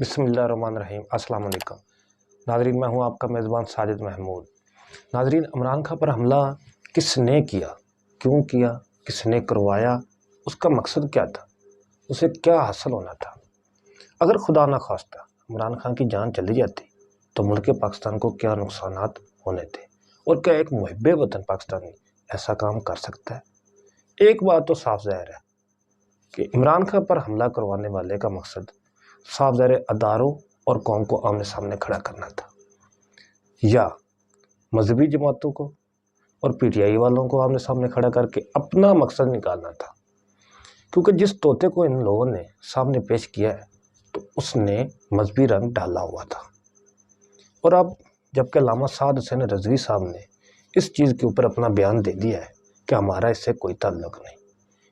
बिस्मिल्लाह रहमान रहीम। अस्सलाम वालेकुम नाजरीन, मैं हूं आपका मेज़बान साजिद महमूद। नाजरीन, इमरान खान पर हमला किसने किया, क्यों किया, किसने करवाया, उसका मकसद क्या था, उसे क्या हासिल होना था। अगर खुदा न खास्ता इमरान खान की जान चली जाती तो मुल्क पाकिस्तान को क्या नुकसानात होने थे, और क्या एक मुहिब्बे वतन पाकिस्तानी ऐसा काम कर सकता है। एक बात तो साफ ज़ाहिर है कि इमरान खान पर हमला करवाने वाले का मकसद साफ ज़ाहिर अदारों और कौम को आमने सामने खड़ा करना था, या मजहबी जमातों को और पीटीआई वालों को आमने सामने खड़ा करके अपना मकसद निकालना था। क्योंकि जिस तोते को इन लोगों ने सामने पेश किया है तो उसने मजहबी रंग डाला हुआ था। और अब जबकि अल्लामा साद हुसैन रिजवी साहब ने इस चीज़ के ऊपर अपना बयान दे दिया है कि हमारा इससे कोई ताल्लुक नहीं,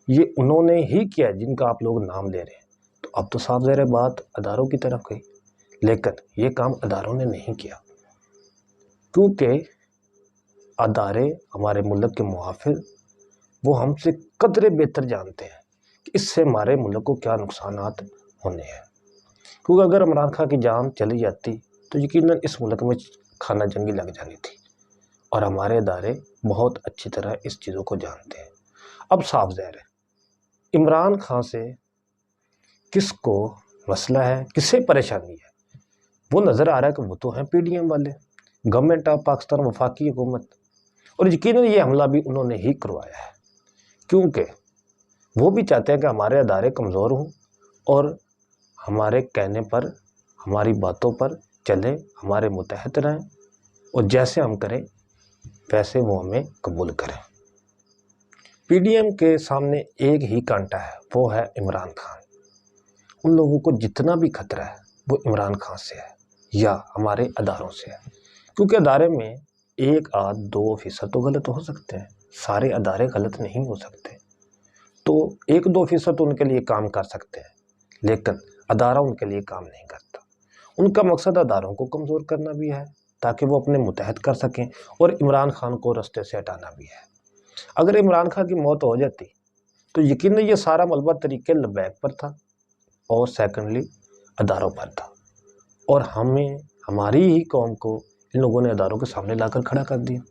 ये उन्होंने ही किया जिनका आप लोग नाम ले रहे हैं, तो अब तो साफ ज़ाहिर बात अदारों की तरफ गई। लेकिन ये काम अदारों ने नहीं किया, क्योंकि अदारे हमारे मुल्क के मुहाफिज वो हमसे कदरे बेहतर जानते हैं कि इससे हमारे मुल्क को क्या नुकसानात होने हैं। क्योंकि अगर इमरान खान की जान चली जाती तो यकीनन इस मुल्क में खाना जंगी लग जानी थी, और हमारे अदारे बहुत अच्छी तरह इस चीज़ों को जानते हैं। अब साफ ज़ाहिर है इमरान खान से किसको मसला है, किसे परेशानी है, वो नज़र आ रहा है कि वो तो हैं पीडीएम वाले, गवर्नमेंट ऑफ पाकिस्तान, वफाकी हुकूमत। और यकीनन ये हमला भी उन्होंने ही करवाया है, क्योंकि वो भी चाहते हैं कि हमारे अदारे कमज़ोर हों और हमारे कहने पर, हमारी बातों पर चले, हमारे मुतहद रहें, और जैसे हम करें वैसे वो हमें कबूल करें। पीडीएम के सामने एक ही कांटा है, वो है इमरान खान। उन लोगों को जितना भी खतरा है वो इमरान खान से है या हमारे अदारों से है। क्योंकि अदारे में 1-2% तो गलत हो सकते हैं, सारे अदारे गलत नहीं हो सकते। तो 1-2% तो उनके लिए काम कर सकते हैं, लेकिन अदारा उनके लिए काम नहीं करता। उनका मकसद अदारों को कमज़ोर करना भी है ताकि वो अपने मुतहद कर सकें, और इमरान खान को रास्ते से हटाना भी है। अगर इमरान खान की मौत हो जाती तो यकीनन ये सारा मलबा तरीके लबैक पर था, और सेकंडली अदारों पर था, और हमारी ही कौम को इन लोगों ने अदारों के सामने लाकर खड़ा कर दिया।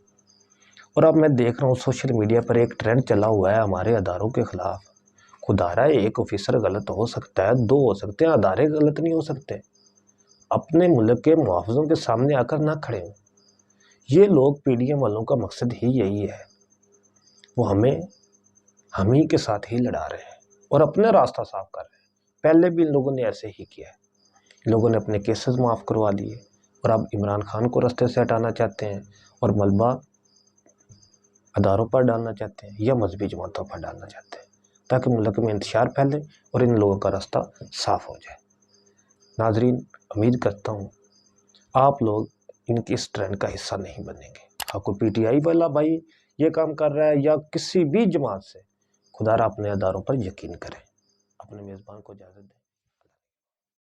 और अब मैं देख रहा हूँ सोशल मीडिया पर एक ट्रेंड चला हुआ है हमारे अदारों के ख़िलाफ़। खुदारा एक ऑफिसर गलत हो सकता है, 2 हो सकते हैं, अदारे गलत नहीं हो सकते। अपने मुल्क के मुआफ़िज़ों के सामने आकर ना खड़े हों। ये लोग पीडीएम वालों का मकसद ही यही है, वो हम ही के साथ ही लड़ा रहे हैं और अपना रास्ता साफ कर रहे हैं। पहले भी इन लोगों ने ऐसे ही किया है। इन लोगों ने अपने केसेस माफ़ करवा लिए और अब इमरान खान को रास्ते से हटाना चाहते हैं और मलबा अदारों पर डालना चाहते हैं या मजहबी जमातों पर डालना चाहते हैं, ताकि मुल्क में इंतशार फैले और इन लोगों का रास्ता साफ़ हो जाए। नाजरीन, उम्मीद करता हूँ आप लोग इनकी इस ट्रेंड का हिस्सा नहीं बनेंगे। आपको पीटीआई वाला भाई ये काम कर रहा है या किसी भी जमात से, खुदारा अपने अदारों पर यकीन करें। अपने मेज़बान को इजाज़त दें।